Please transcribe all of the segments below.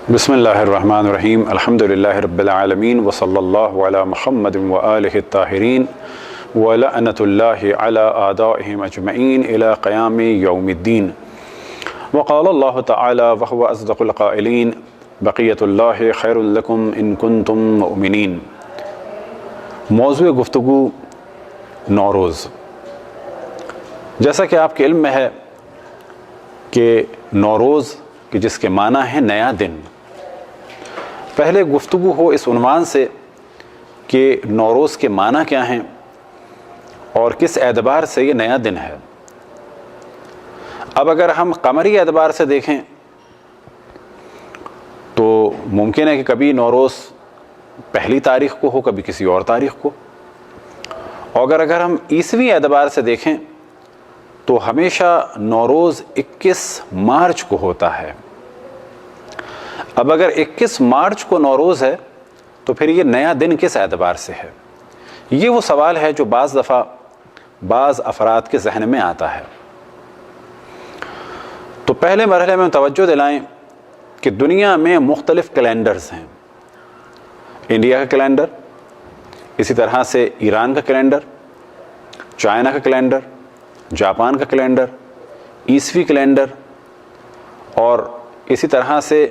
بسم اللہ الرحمن الرحیم الحمدللہ رب العالمین وصلی اللہ علی محمد وآلہ الطاہرین ولعنۃ اللہ علی اعدائہم اجمعین الی قیام یوم الدین وقال اللہ تعالی وهو اصدق القائلین بقیۃ اللہ خیر لکم ان کنتم مؤمنین۔ موضوع گفتگو نوروز۔ جیسا کہ آپ کے علم میں ہے کہ نوروز کہ جس کے معنی ہے نیا دن، پہلے گفتگو ہو اس عنوان سے کہ نوروز کے معنی کیا ہیں اور کس اعتبار سے یہ نیا دن ہے۔ اب اگر ہم قمری اعتبار سے دیکھیں تو ممکن ہے کہ کبھی نوروز پہلی تاریخ کو ہو، کبھی کسی اور تاریخ کو، اور اگر ہم عیسوی اعتبار سے دیکھیں تو ہمیشہ نوروز 21 مارچ کو ہوتا ہے۔ اب اگر 21 مارچ کو نوروز ہے تو پھر یہ نیا دن کس اعتبار سے ہے؟ یہ وہ سوال ہے جو بعض دفعہ بعض افراد کے ذہن میں آتا ہے۔ تو پہلے مرحلے میں توجہ دلائیں کہ دنیا میں مختلف کیلنڈرز ہیں۔ انڈیا کا کیلنڈر، اسی طرح سے ایران کا کیلنڈر، چائنا کا کیلنڈر، جاپان کا کیلنڈر، عیسوی کیلنڈر، اور اسی طرح سے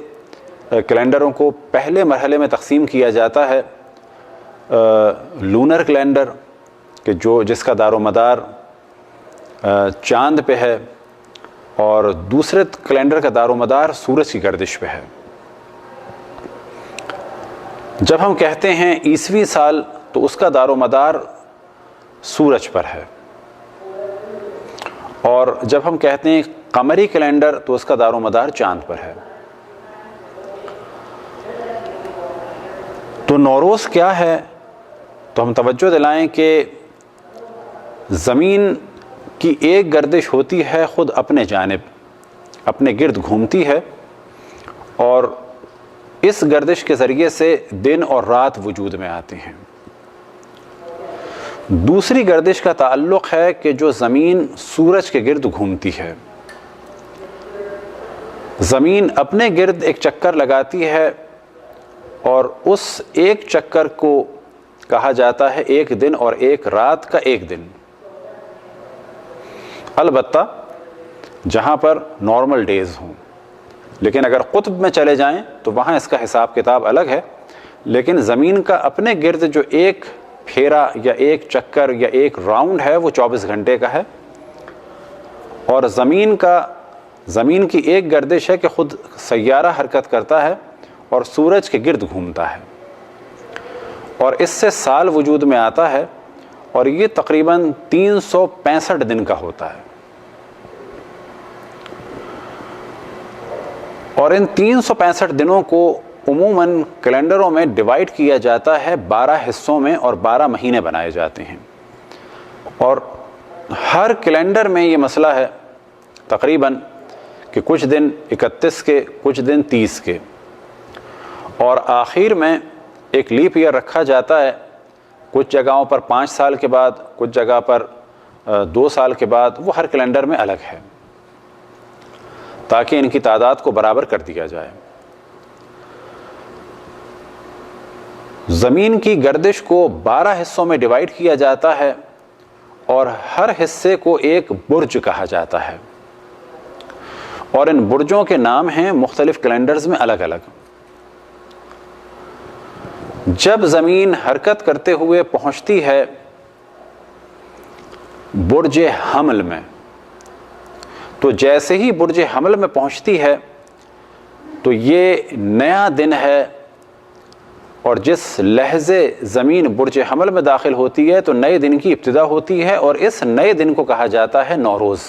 کیلنڈروں کو پہلے مرحلے میں تقسیم کیا جاتا ہے لونر کیلنڈر کہ جس کا دار و مدار چاند پہ ہے، اور دوسرے کیلنڈر کا دار و مدار سورج کی گردش پہ ہے۔ جب ہم کہتے ہیں عیسوی سال تو اس کا دار و مدار سورج پر ہے، اور جب ہم کہتے ہیں قمری کیلنڈر تو اس کا دار و مدار چاند پر ہے۔ تو نوروز کیا ہے؟ تو ہم توجہ دلائیں کہ زمین کی ایک گردش ہوتی ہے خود اپنے جانب، اپنے گرد گھومتی ہے، اور اس گردش کے ذریعے سے دن اور رات وجود میں آتے ہیں۔ دوسری گردش کا تعلق ہے کہ جو زمین سورج کے گرد گھومتی ہے۔ زمین اپنے گرد ایک چکر لگاتی ہے، اور اس ایک چکر کو کہا جاتا ہے ایک دن اور ایک رات کا ایک دن۔ البتہ جہاں پر نارمل ڈیز ہوں، لیکن اگر قطب میں چلے جائیں تو وہاں اس کا حساب کتاب الگ ہے، لیکن زمین کا اپنے گرد جو ایک پھیرا یا ایک چکر یا ایک راؤنڈ ہے وہ 24 گھنٹے کا ہے، اور زمین کی ایک گردش ہے کہ خود سیارہ حرکت کرتا ہے اور سورج کے گرد گھومتا ہے، اور اس سے سال وجود میں آتا ہے، اور یہ تقریباً 365 دن کا ہوتا ہے۔ اور ان 365 دنوں کو عموماً کیلنڈروں میں ڈیوائیڈ کیا جاتا ہے 12 حصوں میں، اور 12 مہینے بنائے جاتے ہیں، اور ہر کیلنڈر میں یہ مسئلہ ہے تقریباً کہ کچھ دن 31 کے، کچھ دن 30 کے، اور آخر میں ایک لیپ ایئر رکھا جاتا ہے، کچھ جگہوں پر 5 سال کے بعد، کچھ جگہ پر 2 سال کے بعد، وہ ہر کیلنڈر میں الگ ہے تاکہ ان کی تعداد کو برابر کر دیا جائے۔ زمین کی گردش کو 12 حصوں میں ڈیوائیڈ کیا جاتا ہے، اور ہر حصے کو ایک برج کہا جاتا ہے، اور ان برجوں کے نام ہیں مختلف کیلنڈرز میں الگ الگ۔ جب زمین حرکت کرتے ہوئے پہنچتی ہے برج حمل میں، تو جیسے ہی برج حمل میں پہنچتی ہے تو یہ نیا دن ہے، اور جس لحظے زمین برج حمل میں داخل ہوتی ہے تو نئے دن کی ابتدا ہوتی ہے، اور اس نئے دن کو کہا جاتا ہے نوروز۔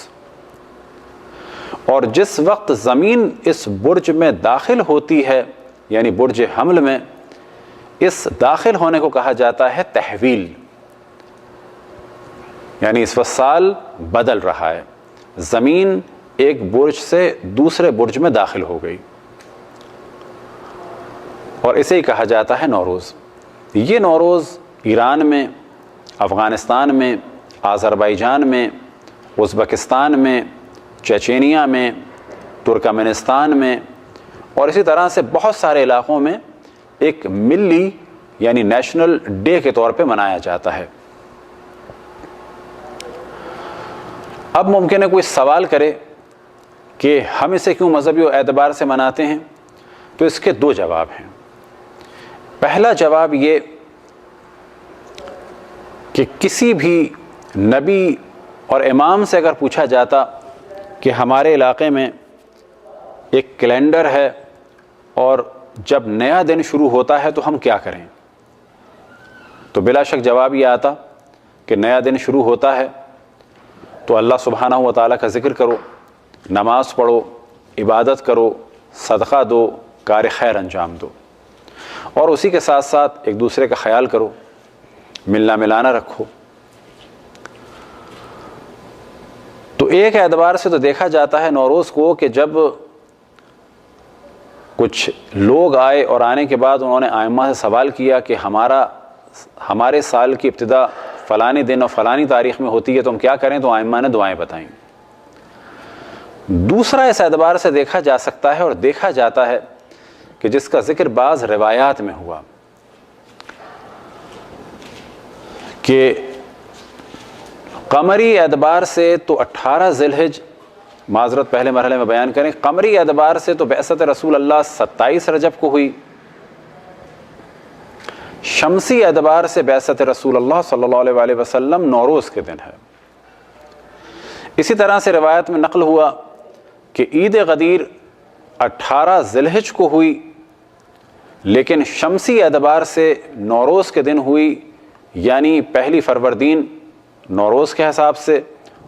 اور جس وقت زمین اس برج میں داخل ہوتی ہے یعنی برج حمل میں، اس داخل ہونے کو کہا جاتا ہے تحویل، یعنی اس وقت سال بدل رہا ہے، زمین ایک برج سے دوسرے برج میں داخل ہو گئی، اور اسے ہی کہا جاتا ہے نوروز۔ یہ نوروز ایران میں، افغانستان میں، آذربائیجان میں، ازبکستان میں، چچینیا میں، ترکمانستان میں، اور اسی طرح سے بہت سارے علاقوں میں ایک ملی یعنی نیشنل ڈے کے طور پہ منایا جاتا ہے۔ اب ممکن ہے کوئی سوال کرے کہ ہم اسے کیوں مذہبی اعتبار سے مناتے ہیں، تو اس کے دو جواب ہیں۔ پہلا جواب یہ کہ کسی بھی نبی اور امام سے اگر پوچھا جاتا کہ ہمارے علاقے میں ایک کیلنڈر ہے اور جب نیا دن شروع ہوتا ہے تو ہم کیا کریں، تو بلا شک جواب یہ آتا کہ نیا دن شروع ہوتا ہے تو اللہ سبحانہ و تعالیٰ کا ذکر کرو، نماز پڑھو، عبادت کرو، صدقہ دو، کار خیر انجام دو، اور اسی کے ساتھ ساتھ ایک دوسرے کا خیال کرو، ملنا ملانا رکھو۔ تو ایک اعتبار سے تو دیکھا جاتا ہے نوروز کو کہ جب کچھ لوگ آئے اور آنے کے بعد انہوں نے ائمہ سے سوال کیا کہ ہمارے سال کی ابتدا فلانی دن اور فلانی تاریخ میں ہوتی ہے تو ہم کیا کریں، تو ائمہ نے دعائیں بتائیں۔ دوسرا اس اعتبار سے دیکھا جا سکتا ہے اور دیکھا جاتا ہے کہ جس کا ذکر بعض روایات میں ہوا کہ قمری اعتبار سے تو 18 ذی الحج، معذرت پہلے مرحلے میں بیان کریں، قمری اعتبار سے تو بعثت رسول اللہ 27 رجب کو ہوئی، شمسی اعتبار سے بعثت رسول اللہ صلی اللہ علیہ وآلہ وسلم نوروز کے دن ہے۔ اسی طرح سے روایت میں نقل ہوا کہ عید غدیر 18 ذی الحج کو ہوئی، لیکن شمسی اعتبار سے نوروز کے دن ہوئی، یعنی پہلی فروردین نوروز کے حساب سے،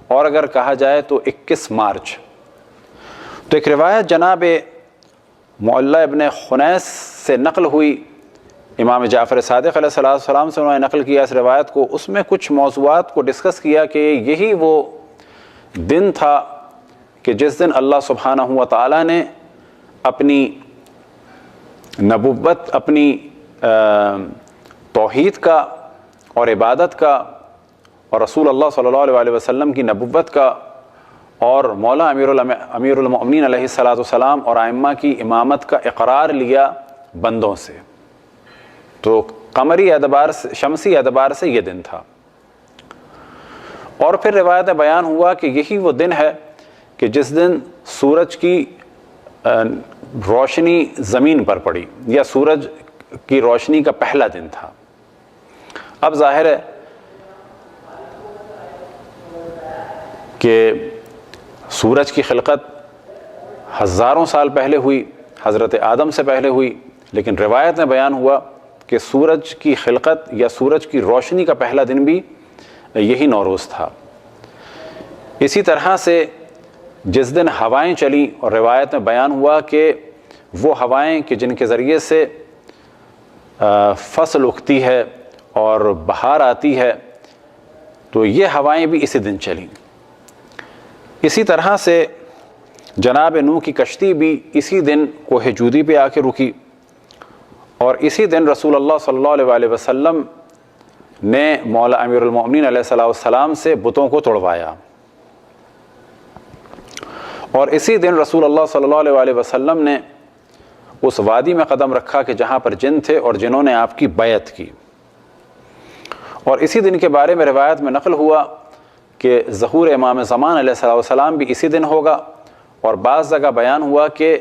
اور اگر کہا جائے تو 21 مارچ۔ تو ایک روایت جناب معلّہ ابن خنیس سے نقل ہوئی، امام جعفر صادق علیہ السلام سے انہوں نے نقل کیا اس روایت کو، اس میں کچھ موضوعات کو ڈسکس کیا کہ یہی وہ دن تھا کہ جس دن اللہ سبحانہ و تعالیٰ نے اپنی نبوت، اپنی توحید کا اور عبادت کا اور رسول اللہ صلی اللہ علیہ وسلم کی نبوت کا اور مولا امیر المؤمنین علیہ السلام اور ائمہ کی امامت کا اقرار لیا بندوں سے۔ تو قمری اعتبار سے، شمسی اعتبار سے یہ دن تھا۔ اور پھر روایت میں بیان ہوا کہ یہی وہ دن ہے کہ جس دن سورج کی روشنی زمین پر پڑی، یا سورج کی روشنی کا پہلا دن تھا۔ اب ظاہر ہے کہ سورج کی خلقت ہزاروں سال پہلے ہوئی، حضرت آدم سے پہلے ہوئی، لیکن روایت میں بیان ہوا کہ سورج کی خلقت یا سورج کی روشنی کا پہلا دن بھی یہی نوروز تھا۔ اسی طرح سے جس دن ہوائیں چلیں اور روایت میں بیان ہوا کہ وہ ہوائیں کہ جن کے ذریعے سے فصل اگتی ہے اور بہار آتی ہے، تو یہ ہوائیں بھی اسی دن چلیں۔ اسی طرح سے جناب نوح کی کشتی بھی اسی دن کوہ جودی پہ آ کے رکی، اور اسی دن رسول اللہ صلی اللہ علیہ وآلہ وسلم نے مولا امیر المؤمنین علیہ السلام سے بتوں کو توڑوایا، اور اسی دن رسول اللہ صلی اللہ علیہ وآلہ وسلم نے اس وادی میں قدم رکھا کہ جہاں پر جن تھے اور جنہوں نے آپ کی بیعت کی۔ اور اسی دن کے بارے میں روایت میں نقل ہوا کہ ظہور امام زمان علیہ السلام بھی اسی دن ہوگا، اور بعض جگہ بیان ہوا کہ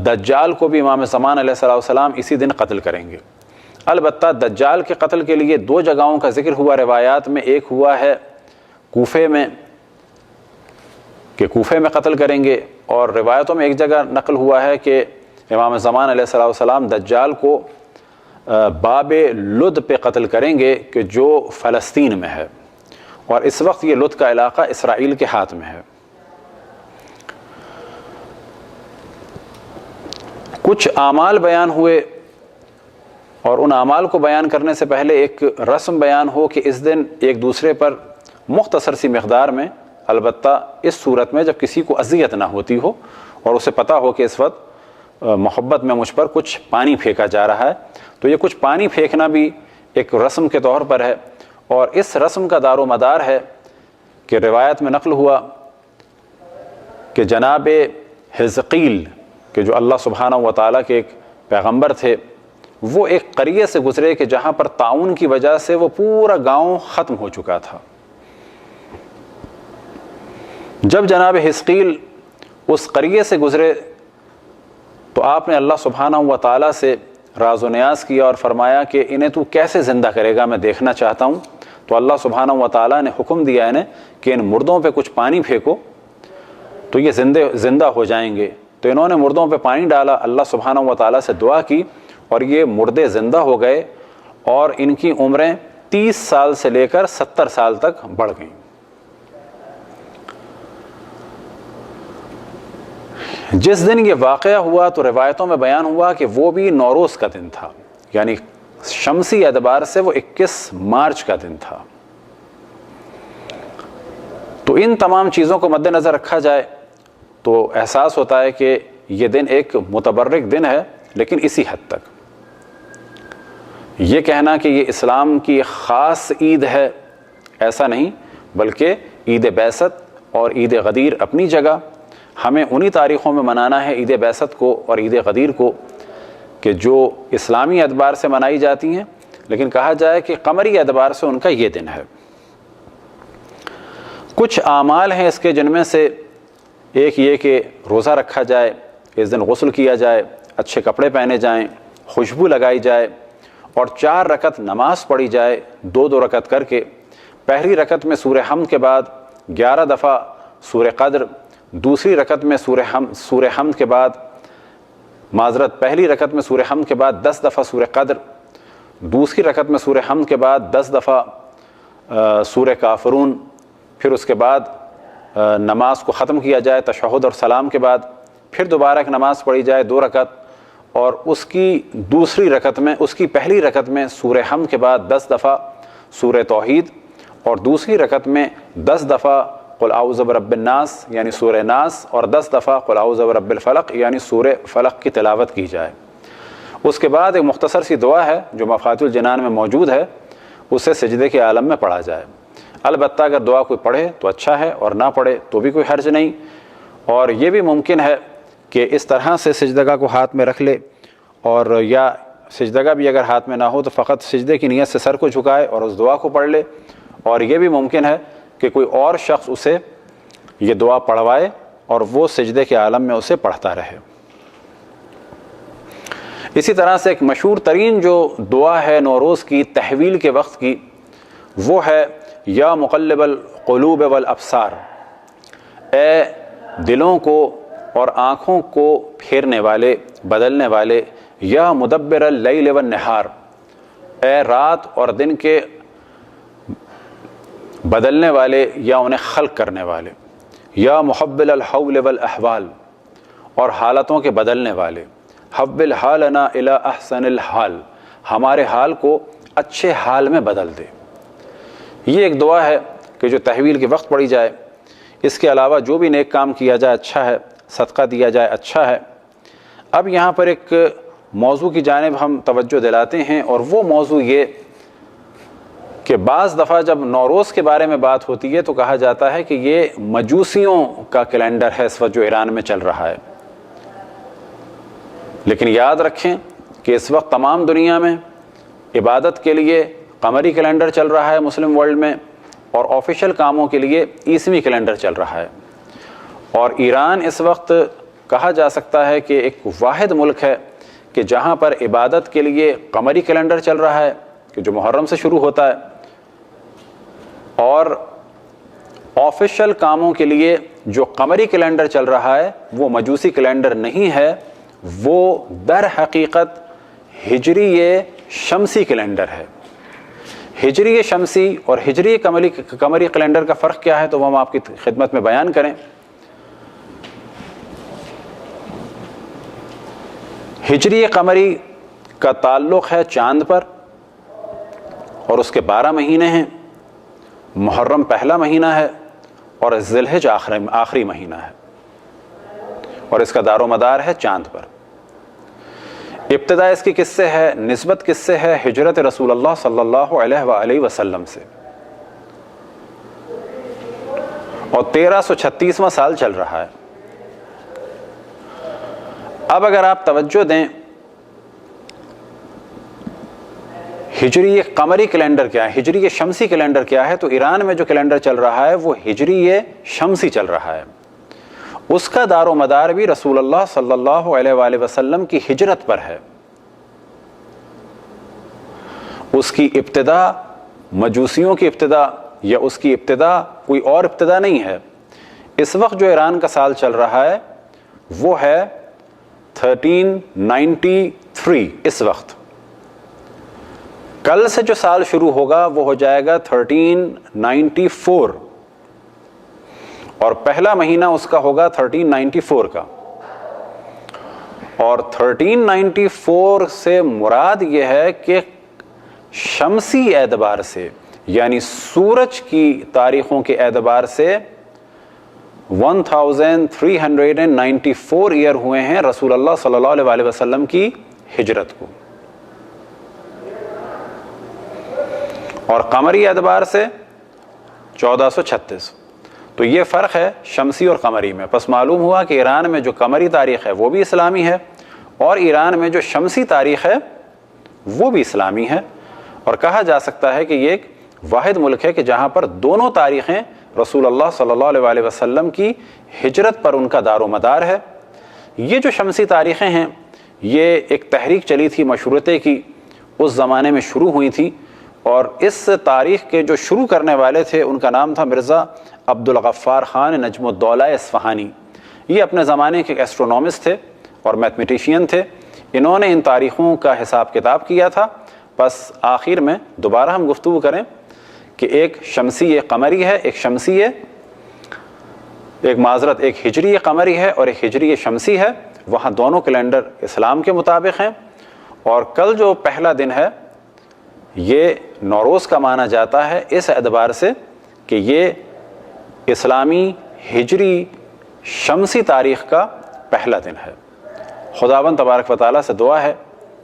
دجال کو بھی امام زمان علیہ السلام اسی دن قتل کریں گے۔ البتہ دجال کے قتل کے لیے دو جگہوں کا ذکر ہوا روایات میں، ایک ہوا ہے کوفے میں کہ کوفے میں قتل کریں گے، اور روایتوں میں ایک جگہ نقل ہوا ہے کہ امام زمان علیہ السلام دجال کو باب لد پہ قتل کریں گے کہ جو فلسطین میں ہے، اور اس وقت یہ لد کا علاقہ اسرائیل کے ہاتھ میں ہے۔ کچھ اعمال بیان ہوئے، اور ان اعمال کو بیان کرنے سے پہلے ایک رسم بیان ہو کہ اس دن ایک دوسرے پر مختصر سی مقدار میں، البتہ اس صورت میں جب کسی کو اذیت نہ ہوتی ہو اور اسے پتہ ہو کہ اس وقت محبت میں مجھ پر کچھ پانی پھینکا جا رہا ہے، تو یہ کچھ پانی پھینکنا بھی ایک رسم کے طور پر ہے۔ اور اس رسم کا دار و مدار ہے کہ روایت میں نقل ہوا کہ جناب حزقیل کہ جو اللہ سبحانہ و تعالیٰ کے ایک پیغمبر تھے، وہ ایک قریے سے گزرے کہ جہاں پر طاعون کی وجہ سے وہ پورا گاؤں ختم ہو چکا تھا۔ جب جناب حزقیل اس قریے سے گزرے تو آپ نے اللہ سبحانہ و تعالیٰ سے راز و نیاز کیا اور فرمایا کہ انہیں تو کیسے زندہ کرے گا، میں دیکھنا چاہتا ہوں۔ تو اللہ سبحانہ و تعالیٰ نے حکم دیا انہیں کہ ان مردوں پہ کچھ پانی پھینکو تو یہ زندہ ہو جائیں گے۔ تو انہوں نے مردوں پہ پانی ڈالا، اللہ سبحانہ و تعالیٰ سے دعا کی اور یہ مردے زندہ ہو گئے، اور ان کی عمریں 30 سال سے لے کر 70 سال تک بڑھ گئیں۔ جس دن یہ واقعہ ہوا تو روایتوں میں بیان ہوا کہ وہ بھی نوروز کا دن تھا، یعنی شمسی اعتبار سے وہ 21 مارچ کا دن تھا۔ تو ان تمام چیزوں کو مد نظر رکھا جائے تو احساس ہوتا ہے کہ یہ دن ایک متبرک دن ہے، لیکن اسی حد تک۔ یہ کہنا کہ یہ اسلام کی خاص عید ہے ایسا نہیں، بلکہ عید بعثت اور عید غدیر اپنی جگہ، ہمیں انہی تاریخوں میں منانا ہے عید بعثت کو اور عید غدیر کو کہ جو اسلامی اعتبار سے منائی جاتی ہیں، لیکن کہا جائے کہ قمری اعتبار سے ان کا یہ دن ہے۔ کچھ اعمال ہیں اس کے جن میں سے ایک یہ کہ روزہ رکھا جائے، اس دن غسل کیا جائے، اچھے کپڑے پہنے جائیں، خوشبو لگائی جائے اور 4 رکعت نماز پڑھی جائے 2 رکعت کر کے۔ پہلی رکعت میں سورہ حمد کے بعد 11 دفعہ سورہ قدر، دوسری رکعت میں سورہ حمد کے بعد پہلی رکعت میں سورہ حمد کے بعد 10 دفعہ سورہ قدر، دوسری رکعت میں سورہ حمد کے بعد 10 دفعہ سورہ کافرون، پھر اس کے بعد نماز کو ختم کیا جائے تشہد اور سلام کے بعد، پھر دوبارہ ایک نماز پڑھی جائے 2 رکعت، اور اس کی پہلی رکعت میں سورہ حمد کے بعد 10 دفعہ سورہ توحید، اور دوسری رکعت میں 10 دفعہ قل اعوذ برب الناس یعنی سورہ ناس، اور 10 دفعہ قل اعوذ برب الفلق یعنی سورہ فلق کی تلاوت کی جائے۔ اس کے بعد ایک مختصر سی دعا ہے جو مفاتیح الجنان میں موجود ہے، اسے سجدے کے عالم میں پڑھا جائے۔ البتہ اگر دعا کوئی پڑھے تو اچھا ہے اور نہ پڑھے تو بھی کوئی حرج نہیں، اور یہ بھی ممکن ہے کہ اس طرح سے سجدگاہ کو ہاتھ میں رکھ لے، اور یا سجدگاہ بھی اگر ہاتھ میں نہ ہو تو فقط سجدے کی نیت سے سر کو جھکائے اور اس دعا کو پڑھ لے، اور یہ بھی ممکن ہے کہ کوئی اور شخص اسے یہ دعا پڑھوائے اور وہ سجدے کے عالم میں اسے پڑھتا رہے۔ اسی طرح سے ایک مشہور ترین جو دعا ہے نوروز کی تحویل کے وقت کی، وہ ہے یا مقلب القلوب والابصار، اے دلوں کو اور آنکھوں کو پھیرنے والے، بدلنے والے، یا مدبر اللیل والنہار، اے رات اور دن کے بدلنے والے یا انہیں خلق کرنے والے، یا محول الحول والاحوال، اور حالتوں کے بدلنے والے، حول حالنا الی احسن الحال، ہمارے حال کو اچھے حال میں بدل دے۔ یہ ایک دعا ہے کہ جو تحویل کے وقت پڑھی جائے۔ اس کے علاوہ جو بھی نیک کام کیا جائے اچھا ہے، صدقہ دیا جائے اچھا ہے۔ اب یہاں پر ایک موضوع کی جانب ہم توجہ دلاتے ہیں، اور وہ موضوع یہ کہ بعض دفعہ جب نوروز کے بارے میں بات ہوتی ہے تو کہا جاتا ہے کہ یہ مجوسیوں کا کیلنڈر ہے اس وقت جو ایران میں چل رہا ہے، لیکن یاد رکھیں کہ اس وقت تمام دنیا میں عبادت کے لیے قمری کیلنڈر چل رہا ہے مسلم ورلڈ میں، اور آفیشیل کاموں کے لیے عیسوی کیلنڈر چل رہا ہے۔ اور ایران اس وقت کہا جا سکتا ہے کہ ایک واحد ملک ہے کہ جہاں پر عبادت کے لیے قمری کیلنڈر چل رہا ہے کہ جو محرم سے شروع ہوتا ہے، اور آفیشیل کاموں کے لیے جو قمری کیلنڈر چل رہا ہے وہ مجوسی کیلنڈر نہیں ہے، وہ در حقیقت ہجری شمسی کیلنڈر ہے۔ ہجری شمسی اور ہجری قمری کیلنڈر کا فرق کیا ہے تو وہ ہم آپ کی خدمت میں بیان کریں۔ ہجری قمری کا تعلق ہے چاند پر، اور اس کے 12 مہینے ہیں۔ محرم پہلا مہینہ ہے اور ذی الحجہ آخری مہینہ ہے، اور اس کا دار و مدار ہے چاند پر۔ ابتدا اس کی کس سے ہے؟ نسبت کس سے ہے؟ ہجرت رسول اللہ صلی اللہ علیہ وآلہ وسلم سے، اور 1336واں سال چل رہا ہے۔ اب اگر آپ توجہ دیں ہجری قمری کیلنڈر کیا ہے، ہجری شمسی کیلنڈر کیا ہے، تو ایران میں جو کیلنڈر چل رہا ہے وہ ہجری شمسی چل رہا ہے. اس کا دار و مدار بھی رسول اللہ صلی اللہ علیہ وآلہ وسلم کی ہجرت پر ہے. اس کی ابتدا مجوسیوں کی ابتدا یا اس کی ابتدا کوئی اور ابتدا نہیں ہے. اس وقت جو ایران کا سال چل رہا ہے وہ ہے 1393. اس وقت کل سے جو سال شروع ہوگا وہ ہو جائے گا 1394 اور پہلا مہینہ اس کا ہوگا 1394 کا. اور 1394 سے مراد یہ ہے کہ شمسی اعتبار سے یعنی سورج کی تاریخوں کے اعتبار سے 1394 ایئر ہوئے ہیں رسول اللہ صلی اللہ علیہ وسلم کی ہجرت کو. اور قمری اعتبار سے 1436. تو یہ فرق ہے شمسی اور قمری میں. پس معلوم ہوا کہ ایران میں جو قمری تاریخ ہے وہ بھی اسلامی ہے اور ایران میں جو شمسی تاریخ ہے وہ بھی اسلامی ہے. اور کہا جا سکتا ہے کہ یہ ایک واحد ملک ہے کہ جہاں پر دونوں تاریخیں رسول اللہ صلی اللہ علیہ وسلم کی ہجرت پر ان کا دار و مدار ہے. یہ جو شمسی تاریخیں ہیں یہ ایک تحریک چلی تھی مشروطے کی، اس زمانے میں شروع ہوئی تھی. اور اس تاریخ کے جو شروع کرنے والے تھے ان کا نام تھا مرزا عبدالغفار خان نجم الدولہ اصفہانی. یہ اپنے زمانے کے ایسٹرونومسٹ تھے اور میتھمیٹیشین تھے. انہوں نے ان تاریخوں کا حساب کتاب کیا تھا. بس آخر میں دوبارہ ہم گفتگو کریں کہ ایک شمسی ایک قمری ہے، ایک شمسی ہے ایک ہجری قمری ہے اور ایک ہجری شمسی ہے. وہاں دونوں کیلنڈر اسلام کے مطابق ہیں. اور کل جو پہلا دن ہے یہ نوروز کا مانا جاتا ہے اس اعتبار سے کہ یہ اسلامی ہجری شمسی تاریخ کا پہلا دن ہے. خداوند تبارک و تعالیٰ سے دعا ہے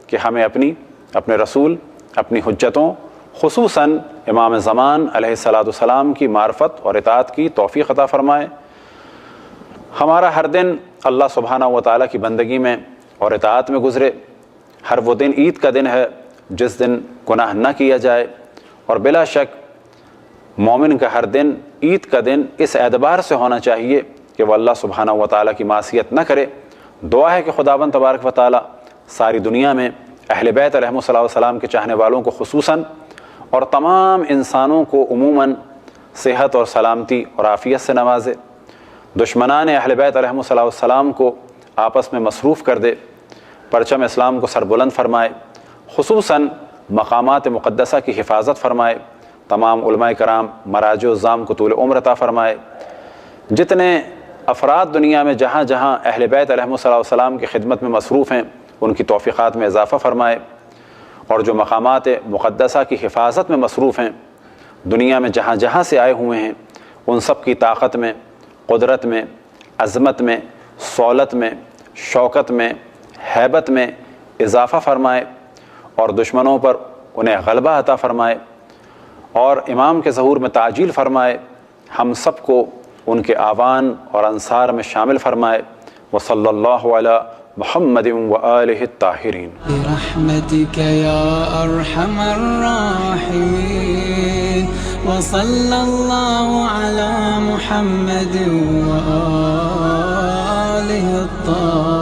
کہ ہمیں اپنے رسول اپنی حجتوں خصوصاً امام زمان علیہ السلام کی معرفت اور اطاعت کی توفیق عطا فرمائے. ہمارا ہر دن اللہ سبحانہ و تعالیٰ کی بندگی میں اور اطاعت میں گزرے. ہر وہ دن عید کا دن ہے جس دن گناہ نہ کیا جائے. اور بلا شک مومن کا ہر دن عید کا دن اس اعتبار سے ہونا چاہیے کہ وہ اللہ سبحانہ و تعالیٰ کی معصیت نہ کرے. دعا ہے کہ خداوند تبارک و تعالیٰ ساری دنیا میں اہل بیت علیہم السلام کے چاہنے والوں کو خصوصاً اور تمام انسانوں کو عموماً صحت اور سلامتی اور عافیت سے نوازے. دشمنان اہل بیت علیہم السلام کو آپس میں مصروف کر دے. پرچم اسلام کو سربلند فرمائے. خصوصاً مقامات مقدسہ کی حفاظت فرمائے. تمام علماء کرام مراجع الزام کو طول عمر عطا فرمائے. جتنے افراد دنیا میں جہاں جہاں اہل بیت علیہم السلام کی خدمت میں مصروف ہیں ان کی توفیقات میں اضافہ فرمائے. اور جو مقامات مقدسہ کی حفاظت میں مصروف ہیں دنیا میں جہاں جہاں سے آئے ہوئے ہیں ان سب کی طاقت میں، قدرت میں، عظمت میں، صولت میں، شوکت میں، ہیبت میں اضافہ فرمائے اور دشمنوں پر انہیں غلبہ عطا فرمائے اور امام کے ظہور میں تعجیل فرمائے. ہم سب کو ان کے آوان اور انصار میں شامل فرمائے. وصلی اللہ علی محمد وآلہ الطاہرین. برحمتک یا ارحم الراحمین وصلی اللہ علی محمد وآلہ الطاہرین.